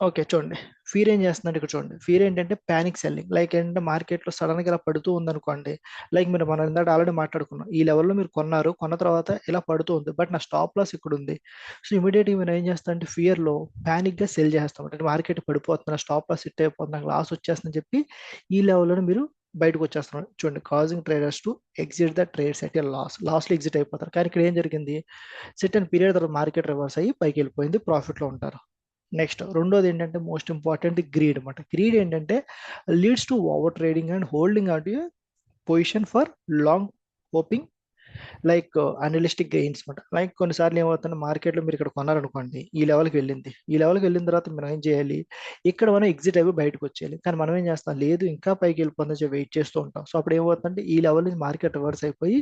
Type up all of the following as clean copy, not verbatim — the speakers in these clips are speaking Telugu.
ఓకే. చూడండి. ఫియర్ ఏం చేస్తుందంటే ఇక్కడ చూడండి. ఫియర్ ఏంటంటే పానిక్ సెల్లింగ్. లైక్ ఏంటంటే మార్కెట్‌లో సడెన్‌గా ఇలా పడుతూ ఉందనుకోండి. లైక్ మనం ఇందాక ఆల్రెడీ మాట్లాడుకున్నాం. ఈ లెవెల్‌లో మీరు కొన్నారు. కొన్న తర్వాత ఇలా పడుతూ ఉంది. బట్ నా స్టాప్ లాస్ ఇక్కడుంది. సో, ఇమ్మీడియేట్‌గా మీరు ఏం చేస్తారంటే ఫియర్‌లో పానిక్‌గా సెల్ చేస్తాం. అంటే మార్కెట్ పడిపోతుంది. నా స్టాప్ లాస్ హిట్ అయిపోతుంది. నాకు లాస్ వచ్చేస్తుందని చెప్పి ఈ లెవెల్‌లోనే మీరు బయటకొచ్చేస్తున్నారు. చూడండి, causing traders to exit the trades at a loss. లాస్‌లో ఎగ్జిట్ అయిపోతారు. కానీ ఇక్కడ ఏం జరిగింది? సెర్టైన్ పీరియడ్ తర్వాత మార్కెట్ రివర్స్ అయ్యి పైకెళ్ళిపోయింది. ప్రాఫిట్‌లో ఉంటారు. నెక్స్ట్ రెండోది ఏంటంటే మోస్ట్ ఇంపార్టెంట్ గ్రీడ్ అనమాట. గ్రీడ్ ఏంటంటే leads to over trading and holding on to position for long hoping like unrealistic gains అనమాట. లైక్ కొన్నిసార్లు ఏమవుతుంది, మార్కెట్లో మీరు ఇక్కడ కొన్నారనుకోండి, ఈ లెవెల్కి వెళ్ళింది. ఈ లెవెల్కి వెళ్ళిన తర్వాత మనం ఏం చేయాలి? ఇక్కడ మనం ఎగ్జిట్ అయ్యి బయటకు వచ్చేయాలి. కానీ మనం ఏం చేస్తాం? లేదు, ఇంకా పైకి వెళ్ళిపోతుందని చెప్పి వెయిట్ చేస్తూ ఉంటాం. సో అప్పుడు ఏమవుతుందంటే ఈ లెవెల్ నుంచి మార్కెట్ రివర్స్ అయిపోయి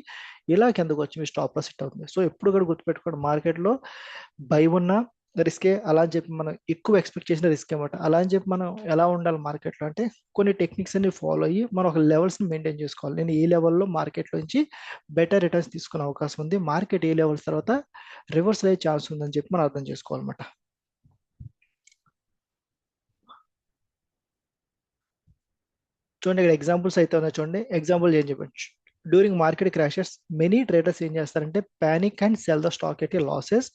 ఇలా కిందకు వచ్చి మీ స్టాప్ లాస్ హిట్ అవుతుంది. సో ఎప్పుడు కూడా గుర్తుపెట్టుకోండి, మార్కెట్లో భయం ఉన్న రిస్కే. అలా అని చెప్పి మనం ఎక్కువ ఎక్స్పెక్ట్ చేసిన రిస్క్ అనమాట. అలా అని చెప్పి మనం ఎలా ఉండాలి మార్కెట్లో అంటే కొన్ని టెక్నిక్స్ అన్ని ఫాలో అయ్యి మనం ఒక లెవెల్స్ని మెయింటైన్ చేసుకోవాలి. నేను ఈ లెవెల్లో మార్కెట్లో నుంచి బెటర్ రిటర్న్స్ తీసుకునే అవకాశం ఉంది. మార్కెట్ ఏ లెవెల్స్ తర్వాత రివర్స్ అయ్యే ఛాన్స్ ఉందని చెప్పి మనం అర్థం చేసుకోవాలన్నమాట. చూడండి, ఇక్కడ ఎగ్జాంపుల్స్ అయితే ఉన్నాయి. చూడండి, ఎగ్జాంపుల్ ఏం చెప్పండి. During market crashes many traders ఏం చేస్తారంటే panic and cell the stock at a losses.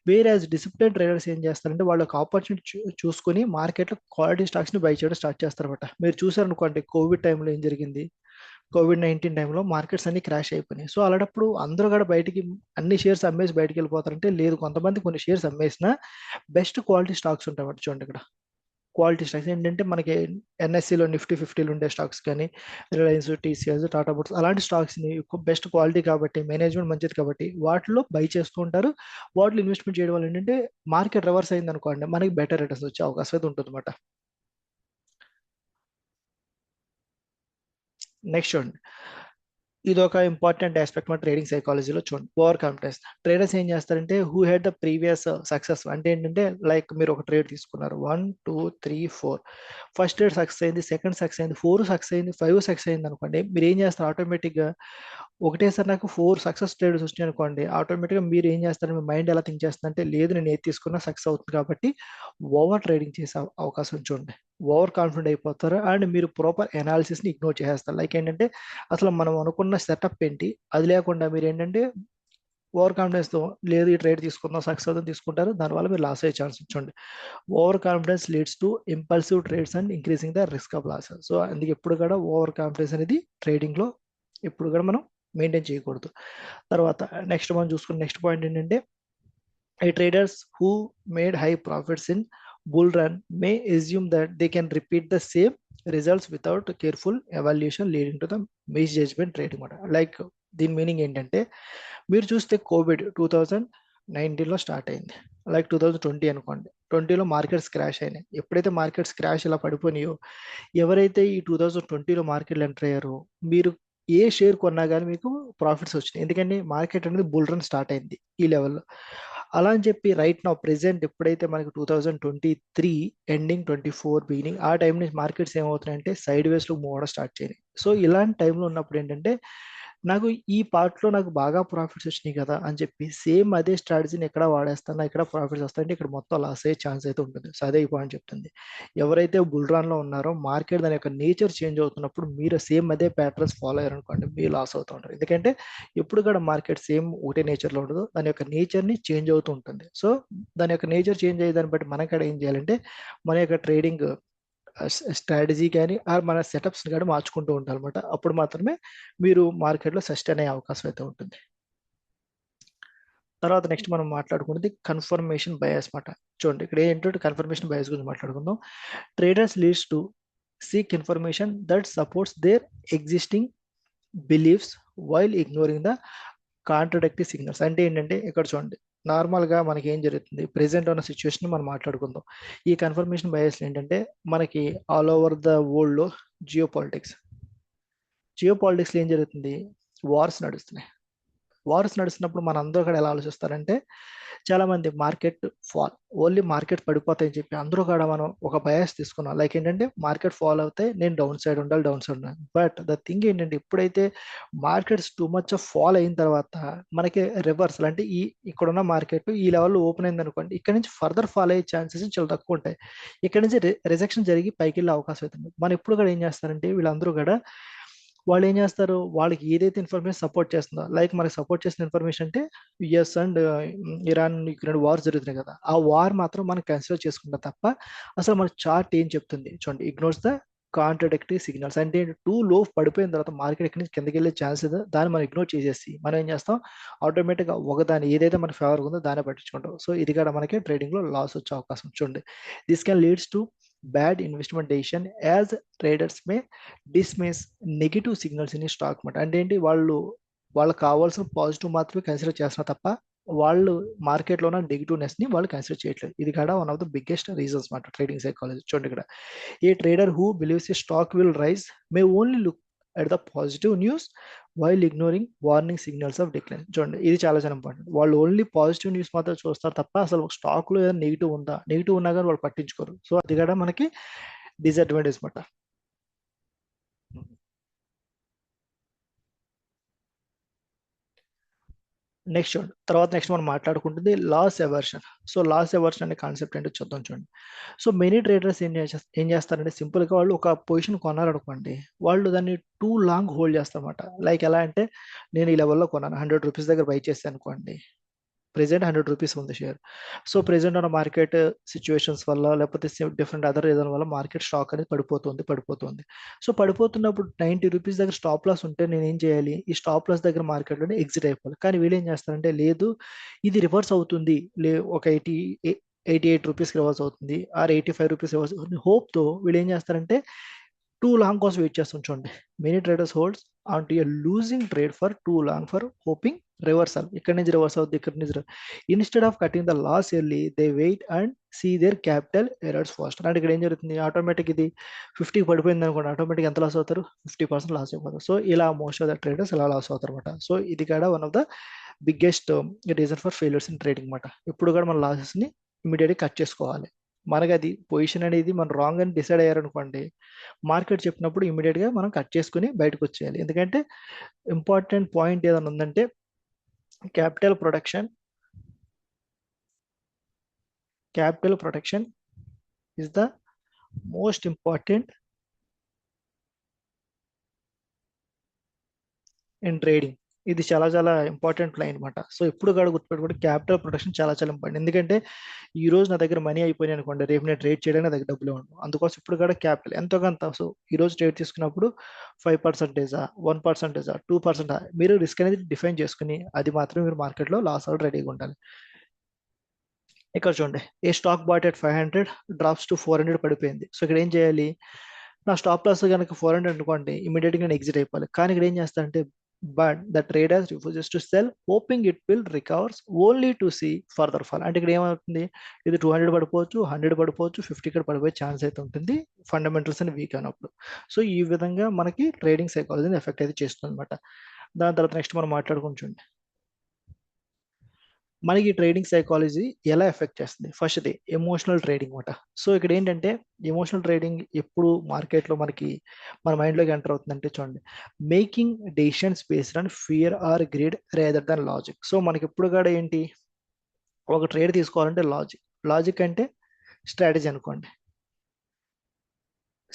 Where as discipline traders ఏం చేస్తారంటే వాళ్ళ ఒక ఆపర్చునిటీ చూసుకొని మార్కెట్లో క్వాలిటీ స్టాక్స్ ని బై చేయడం స్టార్ట్ చేస్తారన్నమాట. మీరు చూసారనుకోండి, కోవిడ్ టైంలో ఏం జరిగింది? కోవిడ్-19 టైంలో మార్కెట్స్ అన్ని క్రాష్ అయిపోయినాయి. సో అలాంటప్పుడు అందరూ కూడా బయటికి అన్ని షేర్స్ అమ్మేసి బయటికి వెళ్ళిపోతారంటే లేదు, కొంతమంది కొన్ని షేర్స్ అమ్మేసిన బెస్ట్ క్వాలిటీ స్టాక్స్ ఉంటాయి. చూడండి, ఇక్కడ క్వాలిటీ స్టాక్స్ ఏంటంటే మనకి ఎన్ఎస్సిలో నిఫ్టీ 50లో ఉండే స్టాక్స్ కానీ రిలయన్స్, టీసీఎస్, టాటా మోటార్స్ అలాంటి స్టాక్స్ని బెస్ట్ క్వాలిటీ కాబట్టి మేనేజ్మెంట్ మంచిది కాబట్టి వాటిలో బై చేస్తూ ఉంటారు. వాటిలో ఇన్వెస్ట్మెంట్ చేయడం వల్ల ఏంటంటే మార్కెట్ రివర్స్ అయింది అనుకోండి, మనకి బెటర్ రిటర్న్స్ వచ్చే అవకాశం అయితే ఉంటుంది అనమాట. నెక్స్ట్ చూడండి, ఇది ఒక ఇంపార్టెంట్ ఆస్పెక్ట్ మన ట్రేడింగ్ సైకాలజీలో. చూడండి, ఓవర్ కాన్ఫిడెన్స్. ట్రేడర్స్ ఏం చేస్తారంటే who head the previous success. అంటే ఏంటంటే లైక్ మీరు ఒక ట్రేడ్ తీసుకున్నారు, 1 2 3 4. ఫస్ట్ ట్రేడ్ సక్సెస్ అయింది, సెకండ్ సక్సెస్ అయింది, 4 సక్సెస్ అయింది, 5 సక్సెస్ అయింది అనుకోండి. మీరు ఏం చేస్తారు? ఆటోమేటిక్గా ఒకటేసారి నాకు 4 సక్సెస్ ట్రేడ్స్ వచ్చినాయి అనుకోండి, ఆటోమేటిక్గా మీరు ఏం చేస్తారు? మీ మైండ్ ఎలా థింక్ చేస్తుందంటే లేదు, నేను ఏది తీసుకున్నా సక్సెస్ అవుతుంది కాబట్టి ఓవర్ ట్రేడింగ్ చేసే అవకాశం చూడండి. ఓవర్ కాన్ఫిడెంట్ అయిపోతారు అండ్ మీరు ప్రాపర్ అనాలిసిస్ని ఇగ్నోర్ చేసేస్తారు. లైక్ ఏంటంటే అసలు మనం అనుకున్న సెటప్ ఏంటి అది లేకుండా మీరు ఏంటంటే ఓవర్ కాన్ఫిడెన్స్తో లేదు ఈ ట్రేడ్ తీసుకుందాం సక్సెస్ అవుతుంది తీసుకుంటారు, దానివల్ల మీరు లాస్ అయ్యే ఛాన్స్ ఉంచండి. Over confidence leads to impulsive trades and increasing the risk of loss. So అందుకే ఎప్పుడు కూడా ఓవర్ కాన్ఫిడెన్స్ అనేది ట్రేడింగ్లో ఎప్పుడు కూడా మనం మెయింటైన్ చేయకూడదు. తర్వాత నెక్స్ట్ మనం చూసుకున్న నెక్స్ట్ పాయింట్ ఏంటంటే traders who made high profits in bull run may assume that they can repeat the same results without careful evaluation, leading to the misjudgment trading అనమాట. లైక్ దీని మీనింగ్ ఏంటంటే మీరు చూస్తే కోవిడ్ 2019లో స్టార్ట్ అయింది. లైక్ 2020 అనుకోండి, 20లో మార్కెట్స్ క్రాష్ అయినాయి. ఎప్పుడైతే మార్కెట్స్ క్రాష్ ఇలా పడిపోయినాయో, ఎవరైతే ఈ 2020లో మార్కెట్లు ఎంటర్ అయ్యారో మీరు ఏ షేర్ కొన్నా కానీ మీకు ప్రాఫిట్స్ వచ్చినాయి. ఎందుకంటే మార్కెట్ అనేది బుల్ రన్ స్టార్ట్ అయింది ఈ లెవెల్లో. అలా అని చెప్పి రైట్ నౌ ప్రెసెంట్ ఎప్పుడైతే మనకి 2023 ఎండింగ్ 24 బిగినింగ్ ఆ టైం నుంచి మార్కెట్స్ ఏమవుతున్నాయంటే సైడ్ వేస్లో మూవ్ అవడం స్టార్ట్ చేయాలి. సో ఇలాంటి టైంలో ఉన్నప్పుడు ఏంటంటే నాకు ఈ పార్ట్లో నాకు బాగా ప్రాఫిట్స్ వచ్చినాయి కదా అని చెప్పి సేమ్ అదే స్ట్రాటజీని ఎక్కడ వాడేస్తాను, ఇక్కడ ప్రాఫిట్స్ వస్తాయంటే ఇక్కడ మొత్తం లాస్ అయ్యే ఛాన్స్ అయితే ఉంటుంది. సో అదే ఈ పాయింట్ చెప్తుంది. ఎవరైతే బుల్ రన్లో ఉన్నారో మార్కెట్ దాని యొక్క నేచర్ చేంజ్ అవుతున్నప్పుడు మీరు సేమ్ అదే ప్యాటర్న్స్ ఫాలో అయ్యారనుకోండి, మీరు లాస్ అవుతూ ఉంటారు. ఎందుకంటే ఎప్పుడు కూడా మార్కెట్ సేమ్ ఒకటే నేచర్లో ఉండదు, దాని యొక్క నేచర్ని చేంజ్ అవుతూ ఉంటుంది. సో దాని యొక్క నేచర్ చేంజ్ అయ్యే దాన్ని బట్టి మనం ఇక్కడ ఏం చేయాలంటే మన యొక్క ట్రేడింగ్ స్ట్రాటజీ కానీ మన సెటప్స్ కానీ మార్చుకుంటూ ఉంటారన్నమాట. అప్పుడు మాత్రమే మీరు మార్కెట్లో సస్టైన్ అయ్యే అవకాశం అయితే ఉంటుంది. తర్వాత నెక్స్ట్ మనం మాట్లాడుకున్నది కన్ఫర్మేషన్ బయాస్ మాట. చూడండి, ఇక్కడ ఏంటంటే కన్ఫర్మేషన్ బయాస్ గురించి మాట్లాడుకుందాం. Traders leads to seek information that supports their existing beliefs while ignoring the contradictive signals. అంటే ఏంటంటే ఇక్కడ చూడండి, నార్మల్గా మనకి ఏం జరుగుతుంది, ప్రెసెంట్ ఉన్న సిచ్యువేషన్ మనం మాట్లాడుకుందాం. ఈ కన్ఫర్మేషన్ బయాస్ ఏంటంటే మనకి ఆల్ ఓవర్ ద వరల్డ్లో జియో పాలిటిక్స్ జియో పాలిటిక్స్లో ఏం జరుగుతుంది? వార్స్ నడుస్తున్నాయి. వార్స్ నడుస్తున్నప్పుడు మన అందరూ కూడా ఎలా ఆలోచిస్తారంటే చాలా మంది మార్కెట్ ఫాల్, ఓన్లీ మార్కెట్ పడిపోతాయని చెప్పి అందరూ కూడా మనం ఒక బయాస్ తీసుకున్నాం. లైక్ ఏంటంటే మార్కెట్ ఫాల్ అవుతాయి, నేను డౌన్ సైడ్ ఉండాలి, డౌన్ సైడ్ ఉండాలి. బట్ ద థింగ్ ఏంటంటే ఎప్పుడైతే markets two much of fall అయిన తర్వాత మనకి రివర్సల్ అంటే ఇక్కడున్న మార్కెట్ ఈ లెవెల్లో ఓపెన్ అయింది అనుకోండి, ఇక్కడ నుంచి ఫర్దర్ ఫాల్ అయ్యే ఛాన్సెస్ చాలా తక్కువ ఉంటాయి. ఇక్కడ నుంచి రిజెక్షన్ జరిగి పైకి వెళ్ళే అవకాశం అవుతుంది. మనం ఎప్పుడు కూడా ఏం చేస్తారంటే వీళ్ళందరూ కూడా వాళ్ళు ఏం చేస్తారు, వాళ్ళకి ఏదైతే ఇన్ఫర్మేషన్ సపోర్ట్ చేస్తుందో, లైక్ మనకి సపోర్ట్ చేసిన ఇన్ఫర్మేషన్ అంటే US and Iran Ukraine war జరుగుతుంది కదా, ఆ వార్ మాత్రం మనం కన్సిడర్ చేసుకుంటాం తప్ప అసలు మన చార్ట్ ఏం చెప్తుంది చూడండి, ఇగ్నోర్స్ ద కాంట్రడిక్టరీ సిగ్నల్స్. అంటే టూ లో పడిపోయిన తర్వాత మార్కెట్ ఎక్కడి నుంచి కిందకి వెళ్ళే ఛాన్స్ ఉందో దాన్ని మనం ఇగ్నోర్ చేసేసి మనం ఏం చేస్తాం, ఆటోమేటిక్గా ఒకదాని ఏదైతే మన ఫేవర్ ఉందో దాన్ని పట్టించుకుంటాం. సో ఇది కూడా మనకి ట్రేడింగ్ లో లాస్ వచ్చే అవకాశం చూడండి. This can leads to bad investment decision as traders May dismiss negative signals in stock మాట. అంటే ఏంటి, వాళ్ళకి కావాల్సిన పాజిటివ్ మాత్రమే కన్సిడర్ చేస్తున్నారు తప్ప వాళ్ళు మార్కెట్లో ఉన్న నెగిటివ్నెస్ ని వాళ్ళు కన్సిడర్ చేయట్లేదు. ఇది కూడా one of the biggest reasons మాట ట్రేడింగ్ సైకాలజీ. చూడండి ఇక్కడ, a trader who believes a stock will rise may only look at the positive news while ignoring warning signals of decline. చూడండి ఇది చాలా చాలా ఇంపార్టెంట్. వాళ్ళు ఓన్లీ పాజిటివ్ న్యూస్ మాత్రం చూస్తారు తప్ప అసలు స్టాక్ లో ఏదైనా నెగిటివ్ ఉందా, నెగిటివ్ ఉన్నా కానీ వాళ్ళు పట్టించుకోరు. సో అది కూడా మనకి డిసడ్వాంటేజ్ మాట. నెక్స్ట్ మనం మాట్లాడుకుంటుంది loss aversion. So loss aversion అనే కాన్సెప్ట్ ఏంటో చూద్దాం చూడండి. సో మెనీ ట్రేడర్స్ ఏం చేస్తారంటే సింపుల్ గా వాళ్ళు ఒక పొజిషన్ కొన్నారనుకోండి, వాళ్ళు దాన్ని టూ లాంగ్ హోల్డ్ చేస్తారన్నమాట. లైక్ ఎలా అంటే, నేను ఈ లెవెల్లో కొన్నాను, 100 రూపీస్ దగ్గర బై చేస్తాను అనుకోండి, ప్రెసెంట్ 100 రూపీస్ ఉంది షేర్. సో ప్రెసెంట్ ఉన్న మార్కెట్ సిచ్యువేషన్స్ వల్ల లేకపోతే డిఫరెంట్ అదర్ రీజన్ వల్ల మార్కెట్ స్టాక్ అనేది పడిపోతుంది. సో పడిపోతున్నప్పుడు 90 రూపీస్ దగ్గర స్టాప్ లాస్ ఉంటే నేను ఏం చేయాలి, ఈ స్టాప్ లాస్ దగ్గర మార్కెట్లోనే ఎగ్జిట్ అయిపోవాలి. కానీ వీళ్ళు ఏం చేస్తారంటే, లేదు ఇది రివర్స్ అవుతుంది, ఒక 88 రూపీస్కి రివర్స్ అవుతుంది, ఆర్ 85 రూపీస్ రివర్స్ అవుతుంది హోప్తో వీళ్ళు ఏం చేస్తారంటే టూ లాంగ్ కోసం వెయిట్ చేస్తాం చూడండి. Many traders holds on to losing trade for too long for hoping reversal. ఇక్కడ నుంచి రివర్స్ అవుతుంది, ఇక్కడ నుంచి instead of cutting the loss early they wait and see their capital errors fast. అంటే ఇక్కడ ఏం జరుగుతుంది, ఆటోమేటిక్ ఇది 50 పడిపోయింది అనుకోండి, ఆటోమేటిక్ ఎంత లాస్ అవుతారు, 50% లాస్ అయిపోతారు. సో ఇలా మోస్ట్ ఆఫ్ ద ట్రేడర్స్ ఇలా లాస్ అవుతారు అనమాట. సో ఇది కూడా one of the biggest reason for failures in trading అనమాట. ఇప్పుడు కూడా మన లాసెస్ ని ఇమీడియట్గా కట్ చేసుకోవాలి. మనకి అది పొజిషన్ అనేది మనం రాంగ్ అని డిసైడ్ అయ్యారనుకోండి, మార్కెట్ చెప్పినప్పుడు ఇమీడియట్ గా మనం కట్ చేసుకుని బయటకు వచ్చేయాలి. ఎందుకంటే ఇంపార్టెంట్ పాయింట్ ఏదైనా ఉందంటే, capital protection is the most important in trading. ఇది చాలా చాలా ఇంపార్టెంట్ లైన్ అనమాట. సో ఎప్పుడు కూడా గుర్తుపెట్టుకోండి, క్యాపిటల్ ప్రొటెక్షన్ చాలా చాలా ఇంపార్టెంట్. ఎందుకంటే ఈ రోజు నా దగ్గర మనీ అయిపోయినాయి అనుకోండి, రేపు నేను ట్రేడ్ చేయడానికి నా దగ్గర డబ్బులు ఉండవు. అందుకోసం ఇప్పుడు కూడా క్యాపిటల్ ఎంతో కొంత, సో ఈ రోజు ట్రేడ్ తీసుకున్నప్పుడు 5%, 1%, 2%, మీరు రిస్క్ అనేది డిఫైన్ చేసుకుని అది మాత్రమే మీరు మార్కెట్లో లాస్ అవుట్ రెడీగా ఉండాలి. ఇక్కడ చూడండి, a stock bought at 500 drops to 400 పడిపోయింది. సో ఇక్కడ ఏం చేయాలి, నా స్టాప్ లాస్ కనుక 400 అనుకోండి, ఇమీడియట్ గా నేను ఎగ్జిట్ అయిపోవాలి. కానీ ఇక్కడ ఏం చేస్తానంటే, but the traders refuses to sell hoping it will recovers only to see further fall. అంటే ఇక్కడ ఏమవుతుంది, ఇది 200 పడిపోవచ్చు, 100 పడిపోవచ్చు, 50 కూడా పడిపోయే ఛాన్స్ అయితే ఉంటుంది ఫండమెంటల్స్ అని వీక్ అయినప్పుడు. సో ఈ విధంగా మనకి ట్రేడింగ్ సైకాలజీని ఎఫెక్ట్ అయితే చేస్తుంది అనమాట. దాని తర్వాత నెక్స్ట్ మనం మాట్లాడుకుంటుంది, మనకి ట్రేడింగ్ సైకాలజీ ఎలా ఎఫెక్ట్ చేస్తుంది. ఫస్ట్ది ఎమోషనల్ ట్రేడింగ్ అనమాట. సో ఇక్కడ ఏంటంటే, ఎమోషనల్ ట్రేడింగ్ ఎప్పుడు మార్కెట్లో మనకి మన మైండ్లోకి ఎంటర్ అవుతుందంటే చూడండి, making decisions based on fear or greed rather than logic. So మనకి ఎప్పుడు కూడా ఏంటి, ఒక ట్రేడ్ తీసుకోవాలంటే లాజిక్ అంటే స్ట్రాటజీ అనుకోండి,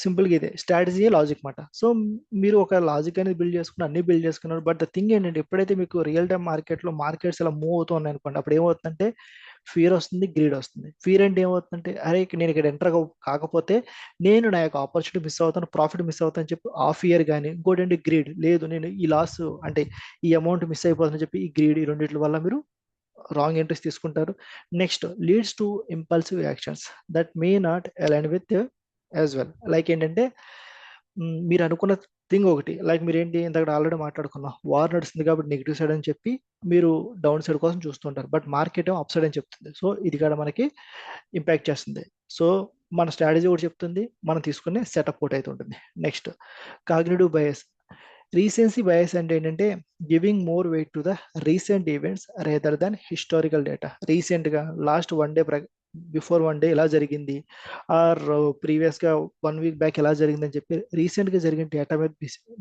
సింపుల్గా ఇదే స్ట్రాటజీ లాజిక్ మాట. సో మీరు ఒక లాజిక్ అనేది బిల్డ్ చేసుకుని అన్ని బిల్డ్ చేసుకున్నారు. బట్ ద థింగ్ ఏంటంటే, ఎప్పుడైతే మీకు రియల్ టైం మార్కెట్లో మార్కెట్స్ ఇలా మూవ్ అవుతూ ఉన్నాయి అనుకోండి, అప్పుడు ఏమవుతుందంటే ఫియర్ వస్తుంది, గ్రీడ్ వస్తుంది. ఫియర్ అంటే ఏమవుతుందంటే, అరే నేను ఇక్కడ ఎంటర్ కాకపోతే నేను నా యొక్క ఆపర్చునిటీ మిస్ అవుతాను, ప్రాఫిట్ మిస్ అవుతాను అని చెప్పి ఆ ఫియర్. కానీ ఇంకోటి ఏంటి, గ్రీడ్, లేదు నేను ఈ లాస్ అంటే ఈ అమౌంట్ మిస్ అయిపోతుందని చెప్పి ఈ గ్రీడ్, ఈ రెండింటి వల్ల మీరు రాంగ్ ఎంట్రీస్ తీసుకుంటారు. Next leads to impulsive actions that may not align with as well. Like ఏంటంటే, మీరు అనుకున్న థింగ్ ఒకటి, లైక్ మీరు ఏంటి ఇంతకు ఆల్రెడీ మాట్లాడుకున్నాం, వార్ నడుస్తుంది కాబట్టి నెగిటివ్ సైడ్ అని చెప్పి మీరు డౌన్ సైడ్ కోసం చూస్తుంటారు. బట్ మార్కెట్ ఏమో అప్ సైడ్ అని చెప్తుంది. సో ఇది కూడా మనకి ఇంపాక్ట్ చేస్తుంది. సో మన స్ట్రాటజీ కూడా చెప్తుంది, మనం తీసుకునే సెటప్ ఒకటి అయితే ఉంటుంది. Next cognitive bias. Recency bias అంటే ఏంటంటే giving more weight to the recent events rather than historical data. రీసెంట్గా last one day before one day ఎలా జరిగింది, ఆర్ ప్రీవియస్గా 1 వీక్ బ్యాక్ ఎలా జరిగిందని చెప్పి రీసెంట్గా జరిగిన డేటా మీద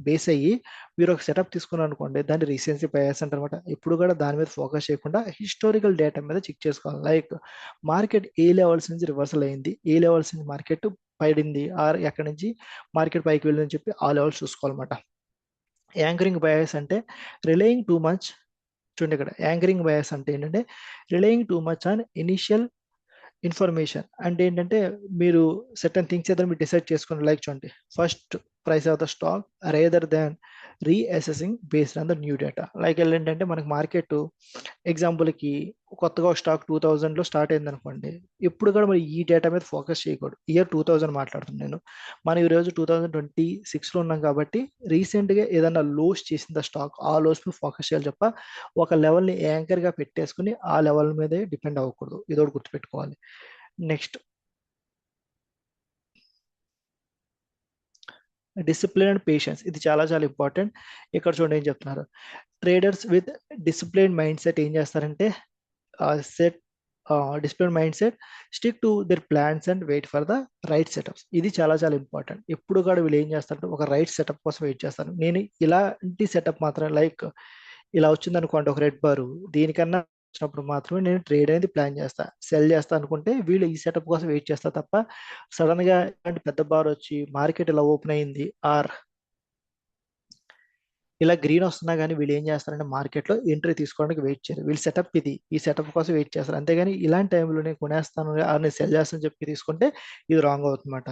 బేస్ అయ్యి మీరు ఒక సెటప్ తీసుకున్నారు అనుకోండి, దాన్ని రీసెన్సీ బయాస్ అంటారనమాట. ఎప్పుడు కూడా దాని మీద ఫోకస్ చేయకుండా హిస్టారికల్ డేటా మీద చెక్ చేసుకోవాలి. లైక్ మార్కెట్ ఏ లెవెల్స్ నుంచి రివర్సల్ అయింది, ఏ లెవెల్స్ నుంచి మార్కెట్ పడింది, ఆర్ ఎక్కడి నుంచి మార్కెట్ పైకి వెళ్ళిందని చెప్పి ఆ లెవెల్స్ చూసుకోవాలన్నమాట. యాంకరింగ్ బయాస్ అంటే రిలయింగ్ టూ మచ్. చూడండి ఇక్కడ యాంకరింగ్ బయాస్ అంటే ఏంటంటే relying too much on initial information. అంటే ఏంటంటే మీరు సర్టన్ థింగ్స్ ఏదైనా మీరు డిసైడ్ చేసుకుని, లైక్ చూడండి first price of the stock rather than reassessing based on the new data. Like ఏంటంటే మనకి మార్కెట్ ఎగ్జాంపుల్కి కొత్తగా ఒక స్టాక్ 2000లో స్టార్ట్ అయింది అనుకోండి, ఇప్పుడు కూడా మరి ఈ డేటా మీద ఫోకస్ చేయకూడదు. ఇయర్ 2000 మాట్లాడుతున్నాను నేను. మనం ఈరోజు 2026లో ఉన్నాం కాబట్టి రీసెంట్గా ఏదైనా లోస్ చేసింది స్టాక్, ఆ లోస్ మీద ఫోకస్ చేయాలి తప్ప ఒక లెవెల్ని యాంకర్గా పెట్టేసుకుని ఆ లెవెల్ మీదే డిపెండ్ అవ్వకూడదు. ఇదొకటి గుర్తుపెట్టుకోవాలి. Next discipline and patience. ఇది చాలా చాలా ఇంపార్టెంట్. ఇక్కడ చూడండి ఏం చెప్తున్నారు. Traders with discipline mindset ఏం చేస్తారంటే set discipline mindset stick to their plans and wait for the right setups. ఇది చాలా చాలా ఇంపార్టెంట్. ఎప్పుడు కూడా వీళ్ళు ఏం చేస్తారంటే ఒక రైట్ సెటప్ కోసం వెయిట్ చేస్తారు. నేను ఇలాంటి సెటప్ మాత్రం లైక్ ఇలా వచ్చింది అనుకోండి ఒక రెడ్ బారు, దీనికన్నా వచ్చినప్పుడు మాత్రమే నేను ట్రేడ్ అనేది ప్లాన్ చేస్తా, సెల్ చేస్తా అనుకుంటే వీళ్ళు ఈ సెటప్ కోసం వెయిట్ చేస్తా తప్ప సడన్ గా ఇలాంటి పెద్ద బార్ వచ్చి మార్కెట్ ఇలా ఓపెన్ అయింది ఆర్ ఇలా గ్రీన్ వస్తున్నా కానీ వీళ్ళు ఏం చేస్తారంటే మార్కెట్లో ఎంట్రీ తీసుకోవడానికి వెయిట్ చేయరు. వీళ్ళు సెటప్ ఇది, ఈ సెటప్ కోసం వెయిట్ చేస్తారు. అంతేగాని ఇలాంటి టైంలో నేను కొనేస్తాను నేను సెల్ చేస్తాను చెప్పి తీసుకుంటే ఇది రాంగ్ అవుతుందన్నమాట.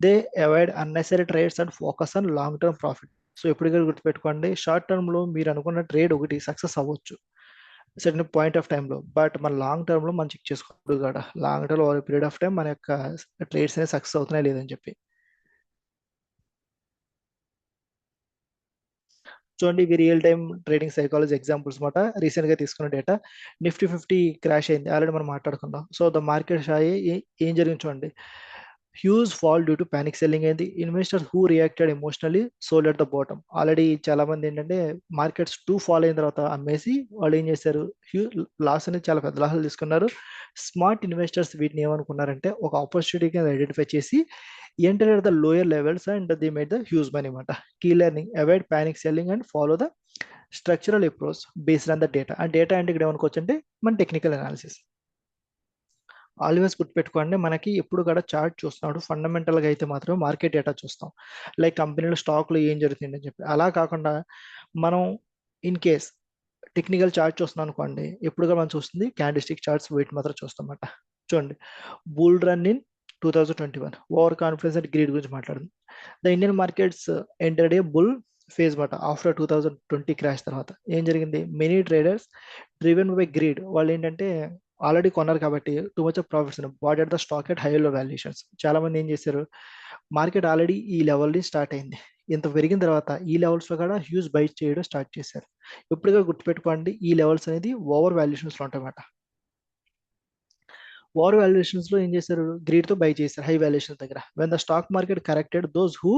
They avoid unnecessary trades and focus on long term profit. So ఎప్పటికీ గుర్తుపెట్టుకోండి, షార్ట్ టర్మ్ లో మీరు అనుకున్న ట్రేడ్ ఒకటి సక్సెస్ అవ్వచ్చు సర్టన్ పాయింట్ ఆఫ్ టైంలో, బట్ మన లాంగ్ టర్మ్ లో మనం చెక్ చేసుకోవద్దు కదా, long term over period of time మన యొక్క ట్రేడ్స్ అనేది సక్సెస్ అవుతున్నాయి లేదని చెప్పి. చూడండి ఇవి real time trading psychology examples మాట. రీసెంట్ గా తీసుకున్న డేటా నిఫ్టీ 50 క్రాష్ అయింది, ఆల్రెడీ మనం మాట్లాడుకుందాం. సో ద మార్కెట్ షాయి ఏం జరిగింది చూడండి. Huge fall due to panic selling అయింది. Investors who reacted emotionally sold at the bottom. Already చాలా మంది ఏంటంటే మార్కెట్స్ టూ ఫాల్ అయిన తర్వాత అమ్మేసి వాళ్ళు ఏం చేశారు, లాస్ అనేది చాలా పెద్ద లాస్ తీసుకున్నారు. స్మార్ట్ ఇన్వెస్టర్స్ వీటిని ఏమనుకున్నారంటే ఒక ఆపర్చునిటీని ఐడెంటిఫై చేసి enter at the lower levels and the made the huge money అనమాట. Key learning avoid panic selling and follow the structural approach based on the data. And data అంటే ఇక్కడ ఏమనుకోవచ్చు అంటే మన టెక్నికల్ అనాలిసిస్. ఆల్వేస్ గుర్తుపెట్టుకోండి, మనకి ఎప్పుడు కూడా చార్ట్ చూస్తున్నాడు ఫండమెంటల్ గా అయితే మాత్రమే మార్కెట్ డేటా చూస్తాం, లైక్ కంపెనీలో స్టాక్లో ఏం జరుగుతుంది అని చెప్పి. అలా కాకుండా మనం ఇన్ కేస్ టెక్నికల్ చార్ట్ చూస్తున్నాం అనుకోండి, ఎప్పుడుగా మనం చూస్తుంది క్యాండిస్టిక్ చార్ట్స్, వెయిట్ మాత్రం చూస్తాం అన్నమాట. చూడండి bull run in 2021, over confidence and greed గురించి మాట్లాడుతుంది. The Indian markets entered a bull phase మాట ఆఫ్టర్ 2020 క్రాష్ తర్వాత. ఏం జరిగింది, many traders driven by greed, వాళ్ళు ఏంటంటే ఆల్రెడీ కొన్నారు కాబట్టి too much of profits bought at the stock at higher valuations. చాలా మంది ఏం చేశారు, మార్కెట్ ఆల్రెడీ ఈ లెవెల్ ని స్టార్ట్ అయింది, ఇంత పెరిగిన తర్వాత ఈ లెవెల్స్ లో కూడా హ్యూజ్ బై చేయడం స్టార్ట్ చేశారు. ఎప్పుడుగా గుర్తుపెట్టుకోండి, ఈ లెవెల్స్ అనేది ఓవర్ వాల్యుయేషన్స్ లో ఉంటాయన్నమాట. ఓవర్ వాల్యుయేషన్స్ లో ఏం చేశారు, గ్రీడ్ తో బై చేశారు హై వాల్యుయేషన్ దగ్గర. When the stock market corrected those who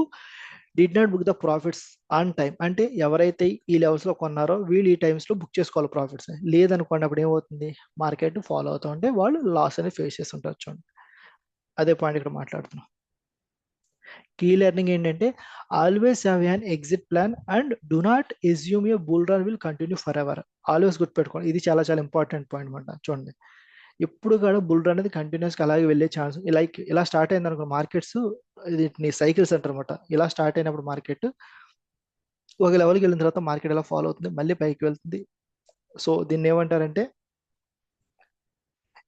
did not book the profits on time. అంటే ఎవరైతే ఈ లెవెల్స్ లో కొన్నారో వీళ్ళు ఈ టైమ్స్ లో బుక్ చేసుకోవాలి ప్రాఫిట్స్. లేదనుకోండి అప్పుడు ఏమవుతుంది, మార్కెట్ ఫాలో అవుతూ ఉంటే వాళ్ళు లాస్ అనేది ఫేస్ చేస్తుంటారు. చూడండి అదే పాయింట్ ఇక్కడ మాట్లాడుతున్నాం. కీ లెర్నింగ్ ఏంటంటే always have an exit plan and do not assume A bull run will continue for ever. Always గుర్తుపెట్టుకోండి, ఇది చాలా చాలా ఇంపార్టెంట్ పాయింట్ అనమాట. చూడండి ఎప్పుడు కూడా బుల్ రన్ అనేది కంటిన్యూస్గా అలాగే వెళ్ళే ఛాన్స్, లైక్ ఇలా స్టార్ట్ అయింది అనుకో మార్కెట్స్, ఇది సైకిల్స్ అంటారు అనమాట. ఇలా స్టార్ట్ అయినప్పుడు మార్కెట్ ఒక లెవెల్కి వెళ్ళిన తర్వాత మార్కెట్ ఎలా ఫాలో అవుతుంది, మళ్ళీ పైకి వెళ్తుంది. సో దీన్ని ఏమంటారంటే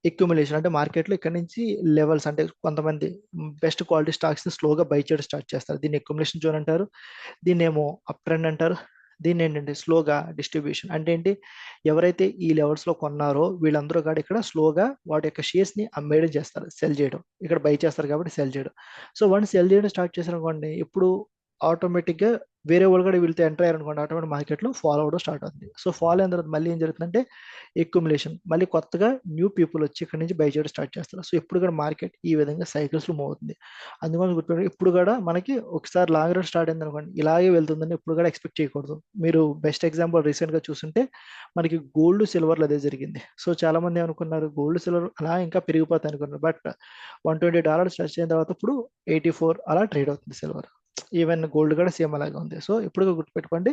ఎక్యుములేషన్. అంటే మార్కెట్లో ఇక్కడ నుంచి లెవెల్స్, అంటే కొంతమంది బెస్ట్ క్వాలిటీ స్టాక్స్ స్లోగా బై చేయడం స్టార్ట్ చేస్తారు, దీన్ని ఎక్యుములేషన్ జోన్ అంటారు. దీన్ని ఏమో అప్ ట్రెండ్ అంటారు. దీన్ని ఏంటంటే స్లోగా డిస్ట్రిబ్యూషన్. అంటే ఏంటి, ఎవరైతే ఈ లెవెల్స్ లో కొన్నారో వీళ్ళందరూ కూడా ఇక్కడ స్లోగా వాటి యొక్క షేర్స్ ని అమ్మేయడం చేస్తారు, సెల్ చేయడం. ఇక్కడ బై చేస్తారు కాబట్టి సెల్ చేయడం. సో వన్స్ సెల్ చేయడం స్టార్ట్ చేశారు అనుకోండి, ఇప్పుడు ఆటోమేటిక్ గా వేరే వాళ్ళు కూడా వీళ్ళతో ఎంటర్ అయ్యారు అనుకోండి, ఆటోమేటిక్ మార్కెట్లో ఫాలో అవడం స్టార్ట్ అవుతుంది. సో ఫాలో అయిన తర్వాత మళ్ళీ ఏం జరుగుతుందంటే ఎక్యుములేషన్, మళ్ళీ కొత్తగా న్యూ పీపుల్ వచ్చి ఇక్కడ నుంచి బై చేయడం స్టార్ట్ చేస్తారు. సో ఇప్పుడు కూడా మార్కెట్ ఈ విధంగా సైకిల్స్లో మూవ్ అవుతుంది. అందుకని గుర్తుపెట్టుకోండి, ఇప్పుడు కూడా మనకి ఒకసారి లాంగ్ రన్ స్టార్ట్ అయింది అనుకోండి, ఇలాగే వెళ్తుందని ఇప్పుడు కూడా ఎక్స్పెక్ట్ చేయకూడదు. మీరు బెస్ట్ ఎగ్జాంపుల్ రీసెంట్గా చూస్తుంటే మనకి గోల్డ్ సిల్వర్లో అదే జరిగింది. సో చాలా మంది అనుకున్నారు గోల్డ్ సిల్వర్ అలా ఇంకా పెరిగిపోతాయి అనుకున్నారు, బట్ $120 టచ్ అయిన తర్వాత ఇప్పుడు 84 అలా ట్రేడ్ అవుతుంది సిల్వర్. ఈవెన్ గోల్డ్ కూడా సేమ్ అలాగే ఉంది. సో ఇప్పుడు గుర్తుపెట్టుకోండి,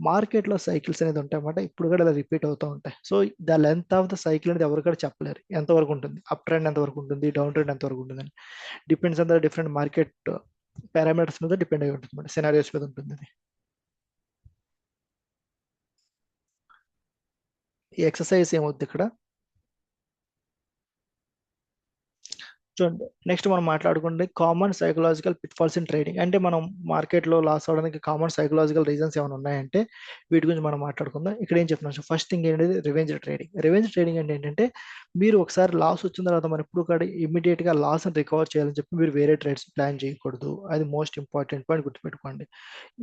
మార్కెట్లో సైకిల్స్ అనేది ఉంటాయి అన్నమాట, ఇప్పుడు కూడా ఇలా రిపీట్ అవుతూ ఉంటాయి. So the length of the cycle అనేది ఎవరు కూడా చెప్పలేరు ఎంతవరకు ఉంటుంది, అప్ ట్రెండ్ ఎంతవరకు ఉంటుంది, డౌన్ ట్రెండ్ ఎంతవరకు ఉంటుంది అని. Depends on the different market parameters మీద డిపెండ్ అయి ఉంటుంది, సినారియోస్ మీద ఉంటుంది అది. ఈ ఎక్సర్సైజ్ ఏమవుతుంది ఇక్కడ చూడండి. నెక్స్ట్ మనం మాట్లాడుకుంటే common psychological pitfalls in trading. అంటే మనం మార్కెట్లో లాస్ అవడానికి కామన్ సైకలాజికల్ రీజన్స్ ఏమైనా ఉన్నాయంటే వీటి గురించి మనం మాట్లాడుకుందాం. ఇక్కడ ఏం చెప్తున్నాం, ఫస్ట్ థింగ్ ఏంటంటే రివెంజ్ ట్రేడింగ్. రివెంజ్ ట్రేడింగ్ అంటే ఏంటంటే మీరు ఒకసారి లాస్ వచ్చిన తర్వాత మనం ఎప్పుడు కూడా ఇమీడియట్ గా లాస్ రికవర్ చేయాలని చెప్పి మీరు వేరే ట్రేడ్స్ ప్లాన్ చేయకూడదు. అది మోస్ట్ ఇంపార్టెంట్ పాయింట్, గుర్తుపెట్టుకోండి.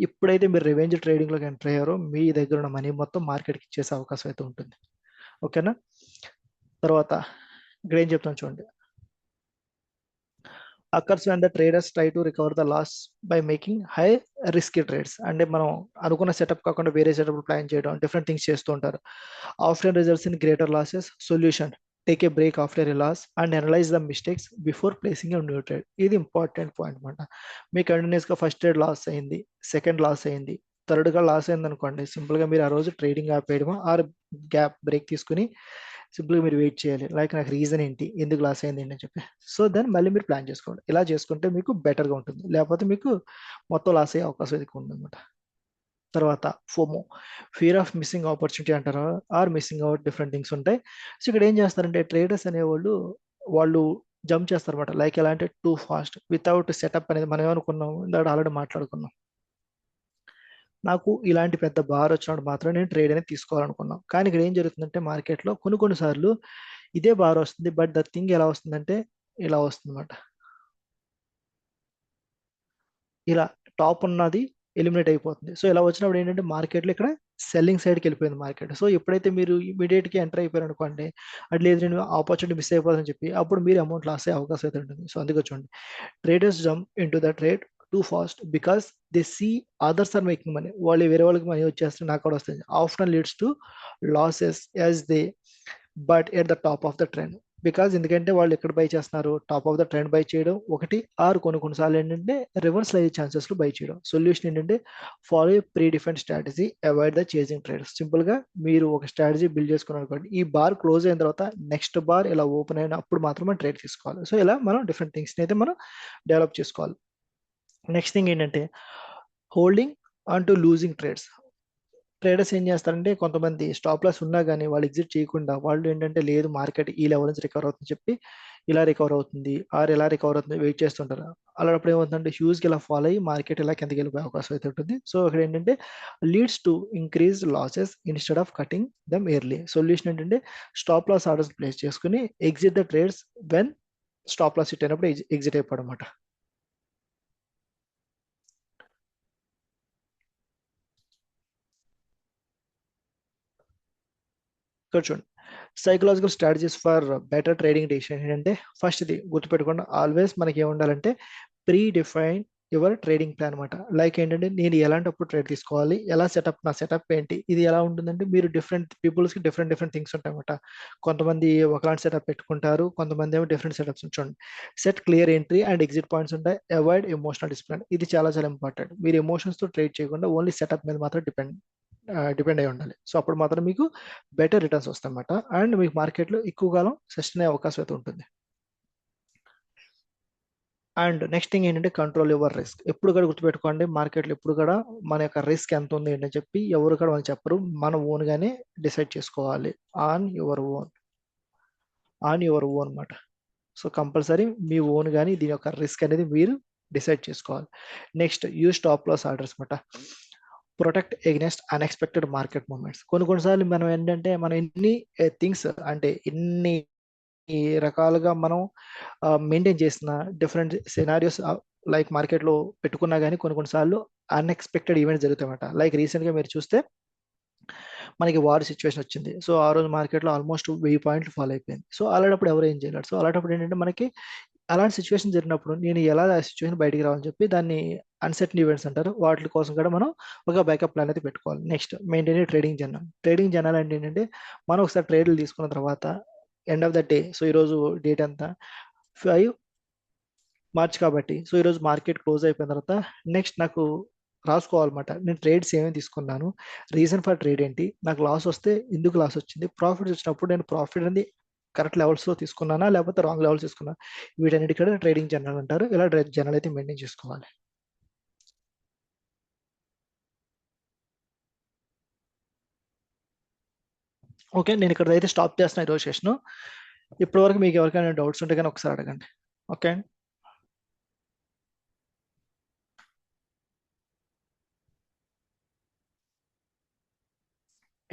ఎప్పుడైతే మీరు రివెంజ్ ట్రేడింగ్ లోకి ఎంటర్ అయ్యారో మీ దగ్గర ఉన్న మనీ మొత్తం మార్కెట్కి ఇచ్చేసే అవకాశం అయితే ఉంటుంది. ఓకేనా. తర్వాత ఇక్కడ ఏం చెప్తాను చూడండి, occurs when the traders try to recover the loss by making high risky trades. అంటే మనం అనుకున్న సెటప్ కాకుండా వేరే సెటప్ ప్లాన్ చేయడం, డిఫరెంట్ థింగ్స్ చేస్తూ ఉంటారు. After results in greater losses. Solution, take a break after a loss and analyse the mistakes before placing a new trade. ఇది ఇంపార్టెంట్ పాయింట్ అనమాట. మీకు కంటిన్యూస్గా ఫస్ట్ ట్రేడ్ లాస్ అయింది, సెకండ్ లాస్ అయింది, థర్డ్గా లాస్ అయింది అనుకోండి, సింపుల్గా మీరు ఆ రోజు ట్రేడింగ్ ఆపేయడమా ఆర్ గ్యాప్ బ్రేక్ తీసుకుని సింపుల్గా మీరు వెయిట్ చేయాలి, లైక్ నాకు రీజన్ ఏంటి, ఎందుకు లాస్ అయింది ఏంటి అని చెప్పి. సో దెన్ మళ్ళీ మీరు ప్లాన్ చేసుకోండి. ఇలా చేసుకుంటే మీకు బెటర్గా ఉంటుంది, లేకపోతే మీకు మొత్తం లాస్ అయ్యే అవకాశం ఎక్కువ ఉంది అనమాట. తర్వాత FOMO, fear of missing opportunity అంటారు, or missing out, different things ఉంటాయి. సో ఇక్కడ ఏం చేస్తారంటే ట్రేడర్స్ అనేవాళ్ళు వాళ్ళు జంప్ చేస్తారన్నమాట, లైక్ ఎలా అంటే టూ ఫాస్ట్ వితౌట్ సెటప్ అనేది. మనం ఏమనుకున్నాం, ఇందాక ఆల్రెడీ మాట్లాడుకున్నాం, నాకు ఇలాంటి పెద్ద బార్ వచ్చినప్పుడు మాత్రం నేను ట్రేడ్ అనేది తీసుకోవాలనుకున్నాం. కానీ ఇక్కడ ఏం జరుగుతుందంటే మార్కెట్లో కొన్ని సార్లు ఇదే బార్ వస్తుంది, బట్ ద థింగ్ ఎలా వస్తుందంటే ఇలా వస్తుంది అనమాట. ఇలా టాప్ ఉన్నది ఎలిమినేట్ అయిపోతుంది. సో ఇలా వచ్చినప్పుడు ఏంటంటే మార్కెట్లో ఇక్కడ సెల్లింగ్ సైడ్కి వెళ్ళిపోయింది మార్కెట్. సో ఎప్పుడైతే మీరు ఇమీడియట్గా ఎంటర్ అయిపోయారు అనుకోండి, అది లేదు నేను ఆపర్చునిటీ మిస్ అయిపోతుందని చెప్పి అప్పుడు మీరు అమౌంట్ లాస్ అయ్యే అవకాశం అయితే ఉంటుంది. సో అందుకే చూడండి, traders jump into the trade too fast because they see others are making money. వాళ్ళు వేరే వాళ్ళకి మనీ వచ్చేస్తే నాకు కూడా వస్తుంది. After leads to losses as they buy at the top of the trend. Because ఎందుకంటే వాళ్ళు ఎక్కడ బై చేస్తున్నారు, top of the trend buy చేయడం ఒకటి, ఆరు కొన్నిసార్లు ఏంటంటే రివర్స్ అయ్యే ఛాన్సెస్ లో బై చేయడం. సొల్యూషన్ ఏంటంటే follow A pre defined strategy, avoid the chasing trades. Simple గా మీరు ఒక స్ట్రాటజీ బిల్డ్ చేసుకున్నారు అనుకోండి, ఈ బార్ క్లోజ్ అయిన తర్వాత నెక్స్ట్ బార్ ఇలా ఓపెన్ అయినప్పుడు మాత్రమే ట్రేడ్ తీసుకోవాలి. సో ఇలా మనం డిఫరెంట్ థింగ్స్ అయితే మనం డెవలప్ చేసుకోవాలి. నెక్స్ట్ థింగ్ ఏంటంటే holding on to losing trades. Traders ఏం చేస్తారంటే కొంతమంది స్టాప్ లాస్ ఉన్నా కానీ వాళ్ళు ఎగ్జిట్ చేయకుండా వాళ్ళు ఏంటంటే లేదు మార్కెట్ ఈ లెవెల్ నుంచి రికవర్ అవుతుంది చెప్పి ఇలా రికవర్ అవుతుంది ఆర్ ఎలా రికవర్ అవుతుంది వెయిట్ చేస్తుంటారు. అలాంటప్పుడు ఏమవుతుందంటే హ్యూజ్గా ఇలా ఫాలో అయ్యి మార్కెట్ ఇలా కిందకి వెళ్ళిపోయే అవకాశం అయితే ఉంటుంది. సో ఇక్కడ ఏంటంటే leads to increase losses instead of cutting them early. Solution ఏంటంటే స్టాప్ లాస్ ఆర్డర్స్ ప్లేస్ చేసుకుని exit the trades when stop loss hit అయినప్పుడు ఎగ్జిట్ అయిపోవడం అన్నమాట. ఇక్కడ చూడండి, psychological strategies for better trading decision ఏంటంటే ఫస్ట్ ఇది గుర్తుపెట్టుకోండి, ఆల్వేస్ మనకి ఏముండాలంటే predefine your trading plan అనమాట. లైక్ ఏంటంటే నేను ఎలాంటప్పుడు ట్రేడ్ తీసుకోవాలి, ఎలా సెటప్, నా సెటప్ ఏంటి, ఇది ఎలా ఉంటుందంటే మీరు డిఫరెంట్ పీపుల్స్కి డిఫరెంట్ థింగ్స్ ఉంటాయి అనమాట. కొంతమంది ఒకలాంటి సెటప్ పెట్టుకుంటారు, కొంతమంది ఏమో డిఫరెంట్ సెటప్స్ ఉంచండి. Set clear entry and exit points ఉంటాయి. అవాయిడ్ ఎమోషనల్ డిసిప్లిన్, ఇది చాలా చాలా ఇంపార్టెంట్. మీరు ఎమోషన్స్తో ట్రేడ్ చేయకుండా ఓన్లీ సెటప్ మీద మాత్రం డిపెండ్ అయి ఉండాలి. సో అప్పుడు మాత్రం మీకు బెటర్ రిటర్న్స్ వస్తాయన్నమాట, అండ్ మీకు మార్కెట్లో ఎక్కువ కాలం సస్టైన్ అయ్యే అవకాశం అయితే ఉంటుంది. అండ్ నెక్స్ట్ థింగ్ ఏంటంటే కంట్రోల్ యువర్ రిస్క్. ఎప్పుడు కూడా గుర్తుపెట్టుకోండి, మార్కెట్లో ఎప్పుడు కూడా మన యొక్క రిస్క్ ఎంత ఉంది ఏంటని చెప్పి ఎవరు కూడా మనం చెప్పరు, మన ఓన్గానే డిసైడ్ చేసుకోవాలి. On your own, on your own అనమాట. సో కంపల్సరీ మీ ఓన్ కానీ దీని యొక్క రిస్క్ అనేది మీరు డిసైడ్ చేసుకోవాలి. Next use stop loss orders అనమాట. Protect against unexpected market movements. కొన్నిసార్లు మనం ఏంటంటే మనం ఎన్ని థింగ్స్ అంటే ఎన్ని రకాలుగా మనం మెయింటైన్ చేసిన డిఫరెంట్ సినారియోస్ లైక్ మార్కెట్లో పెట్టుకున్నా కానీ కొన్నిసార్లు అన్ఎక్స్పెక్టెడ్ ఈవెంట్స్ జరుగుతాయన్నమాట. లైక్ రీసెంట్గా మీరు చూస్తే మనకి వార్ సిచ్యువేషన్ వచ్చింది. సో ఆ రోజు మార్కెట్లో ఆల్మోస్ట్ 1000 పాయింట్లు ఫాలో అయిపోయింది. సో అలాంటప్పుడు ఎవరు ఏం చేయలేరు. సో అలాంటప్పుడు ఏంటంటే మనకి అలాంటి సిచ్యువేషన్ జరిగినప్పుడు నేను ఎలా ఆ సిచ్యువేషన్ బయటికి రావాలని చెప్పి దాన్ని అన్సర్టన్ ఈవెంట్స్ అంటారు. వాటి కోసం కూడా మనం ఒక బ్యాకప్ ప్లాన్ అయితే పెట్టుకోవాలి. Next maintain trading journal. Trading journal అంటే ఏంటంటే మనం ఒకసారి ట్రేడ్లు తీసుకున్న తర్వాత end of the day, so ఈరోజు డేట్ అంతా 5 మార్చ్ కాబట్టి, సో ఈరోజు మార్కెట్ క్లోజ్ అయిపోయిన తర్వాత నెక్స్ట్ నాకు రాసుకోవాలన్నమాట. నేను ట్రేడ్స్ ఏమేమి తీసుకున్నాను, రీజన్ ఫర్ ట్రేడ్ ఏంటి, నాకు లాస్ వస్తే ఎందుకు లాస్ వచ్చింది, ప్రాఫిట్ వచ్చినప్పుడు నేను ప్రాఫిట్ అనేది కరెక్ట్ లెవెల్స్లో తీసుకున్నానా లేకపోతే రాంగ్ లెవెల్స్ తీసుకున్నా, వీటన్నిటి కూడా ట్రేడింగ్ జర్నల్ అంటారు. ఇలా జర్నల్ అయితే మెయింటైన్ చేసుకోవాలి. ఓకే, నేను ఇక్కడ అయితే స్టాప్ చేస్తున్నా ఈరోజు సెషన్. ఇప్పటి వరకు మీకు ఎవరికైనా డౌట్స్ ఉంటే కానీ ఒకసారి అడగండి. ఓకే,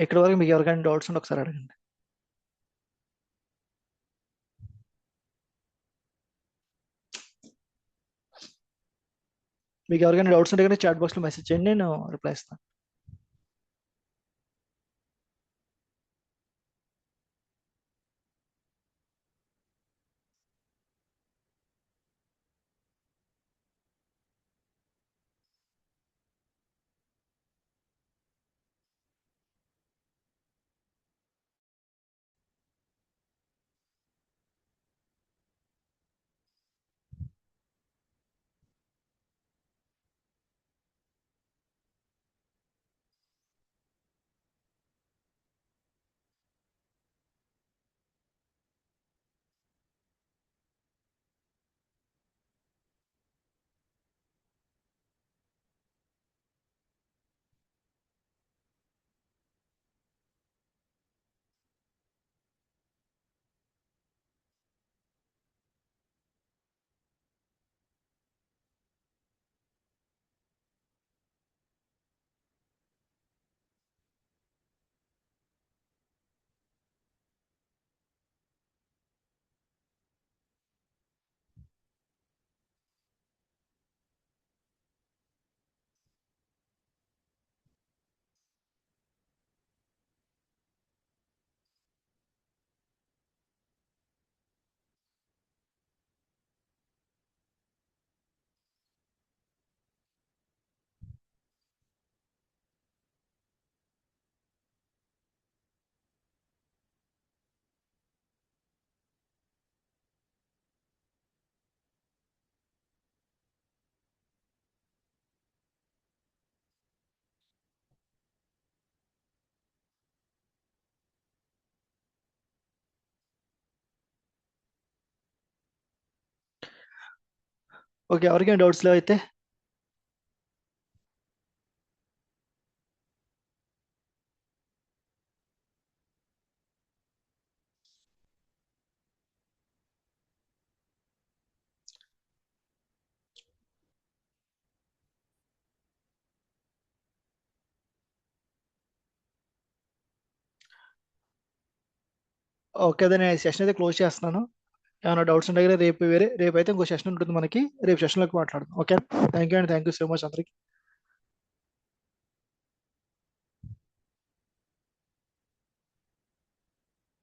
ఇక్కడ వరకు మీకు ఎవరికైనా డౌట్స్ ఉంటే ఒకసారి అడగండి. మీకు ఎవరికైనా డౌట్స్ ఉంటే కానీ చాట్ బాక్స్లో మెసేజ్ చేయండి, నేను రిప్లై ఇస్తాను. ఓకే, ఎవరికైనా డౌట్స్ లేవు అయితే. ఓకే, అదే నేను సెషన్ అయితే క్లోజ్ చేస్తున్నాను. ఏమైనా డౌట్స్ ఉంటే కదా రేపు అయితే ఇంకో సెషన్ ఉంటుంది మనకి, రేపు సెషన్లోకి మాట్లాడదాం. ఓకే, థ్యాంక్ యూ అండి, థ్యాంక్ యూ సో మచ్ అందరికి.